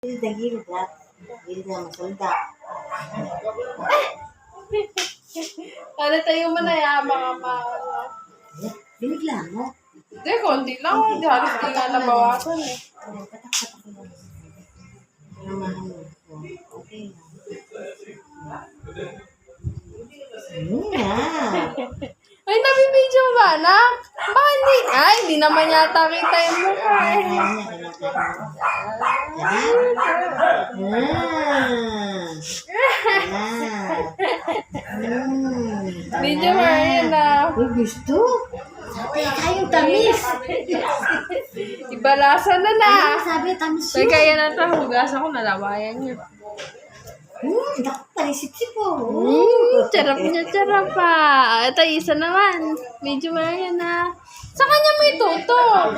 Gilid ha. Gilid na masulda. Ano tayo mo na yan, mga Binig lang mo. Hindi, konti lang. Hindi, halos di nga nabawasan eh. Patak-patak mo. Naman mo. Okay na. Ay, nabibidyo ba, anak? Baka hindi. Ay, hindi naman yata kita yung mukha eh. Video mo rin na. Uy, gusto? Sabi, kayong tamis. Ibalasa na na. Sabi, tamis Ay, yun. kaya na ito. Hugasan ko, nalawayan niya. Naku, parisip-sip po. Charap niya, charap pa. Ito, isa naman. Medyo yan na. Sa kanya may tuto.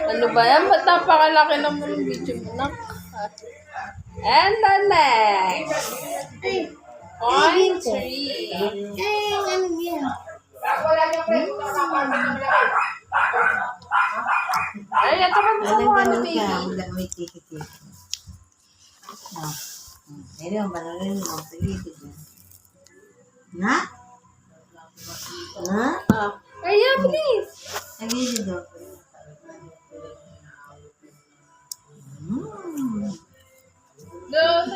Ano ba yan? Ba't napakalaki naman ng video mo na? And the next. Point 3. Ano yan? Ay, ito ka sa mga na baby. Wala may tikit. Ayun, banarin mo. Na? Na? Ayan, please. Lagi dito.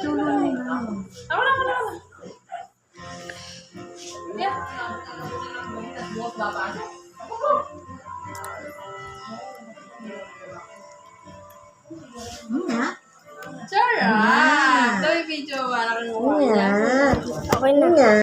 Tulong na. Ako na. Yeah. Na? Sarap. Ito yung video. Parang Okay na.